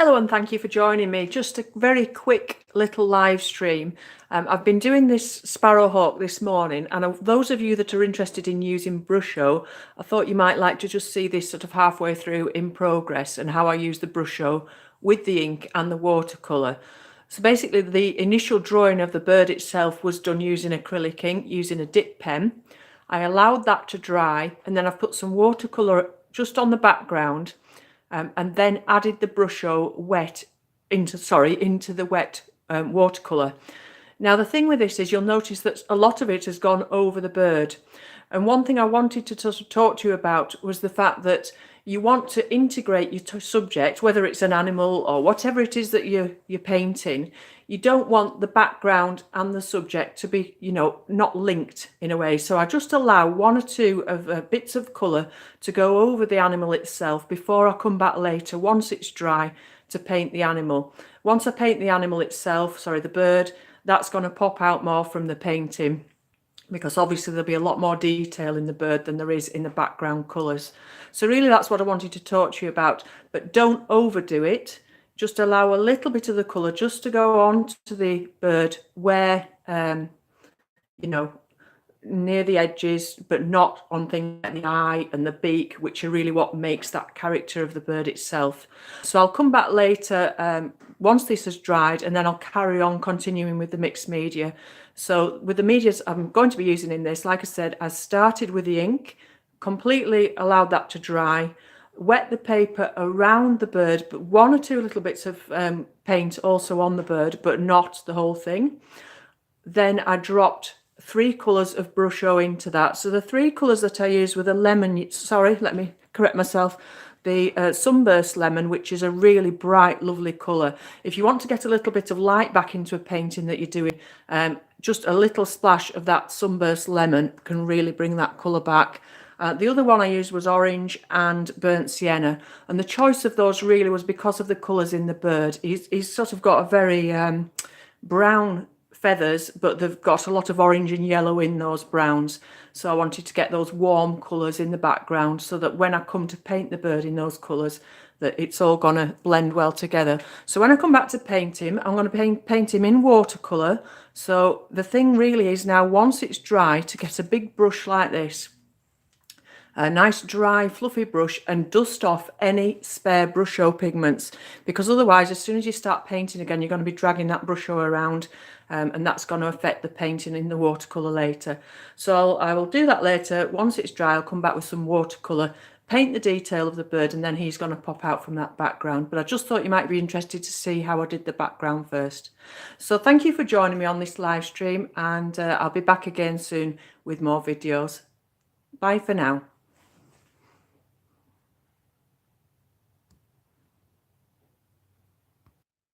Hello and thank you for joining me. Just a very quick little live stream. I've been doing this sparrowhawk this morning, and those of you that are interested in using Brusho, I thought you might like to just see this sort of halfway through in progress and how I use the Brusho with the ink and the watercolour. So basically the initial drawing of the bird itself was done using acrylic ink, using a dip pen. I allowed that to dry, and then I've put some watercolour just on the background. And then added the Brusho into the wet watercolour. Now the thing with this is you'll notice that a lot of it has gone over the bird. And one thing I wanted to talk to you about was the fact that you want to integrate your subject, whether it's an animal or whatever it is that you're painting. You don't want the background and the subject to be, not linked in a way. So I just allow one or two of bits of colour to go over the animal itself before I come back later, once it's dry, to paint the animal. Once I paint the animal itself, the bird, that's going to pop out more from the painting, because obviously there'll be a lot more detail in the bird than there is in the background colours. So really that's what I wanted to talk to you about, but don't overdo it. Just allow a little bit of the colour just to go on to the bird where, near the edges, but not on things like the eye and the beak, which are really what makes that character of the bird itself. So I'll come back later once this has dried, and then I'll carry on continuing with the mixed media. So with the medias I'm going to be using in this, like I said, I started with the ink, completely allowed that to dry, wet the paper around the bird, but one or two little bits of paint also on the bird, but not the whole thing. Then I dropped 3 colours of Brusho into that. So the 3 colours that I used were the lemon, let me correct myself, the sunburst lemon, which is a really bright, lovely colour. If you want to get a little bit of light back into a painting that you're doing, just a little splash of that sunburst lemon can really bring that colour back. The other one I used was orange and burnt sienna, and the choice of those really was because of the colours in the bird. He's sort of got a very brown feathers, but they've got a lot of orange and yellow in those browns. So I wanted to get those warm colours in the background so that when I come to paint the bird in those colours, that it's all going to blend well together. So when I come back to paint him, I'm going to paint him in watercolour. So the thing really is now, once it's dry, to get a big brush like this, a nice dry fluffy brush, and dust off any spare Brusho pigments, because otherwise as soon as you start painting again, you're going to be dragging that Brusho around, and that's going to affect the painting in the watercolour later. So I will do that later. Once it's dry, I'll come back with some watercolour, paint the detail of the bird, and then he's going to pop out from that background. But I just thought you might be interested to see how I did the background first. So thank you for joining me on this live stream, and I'll be back again soon with more videos. Bye for now.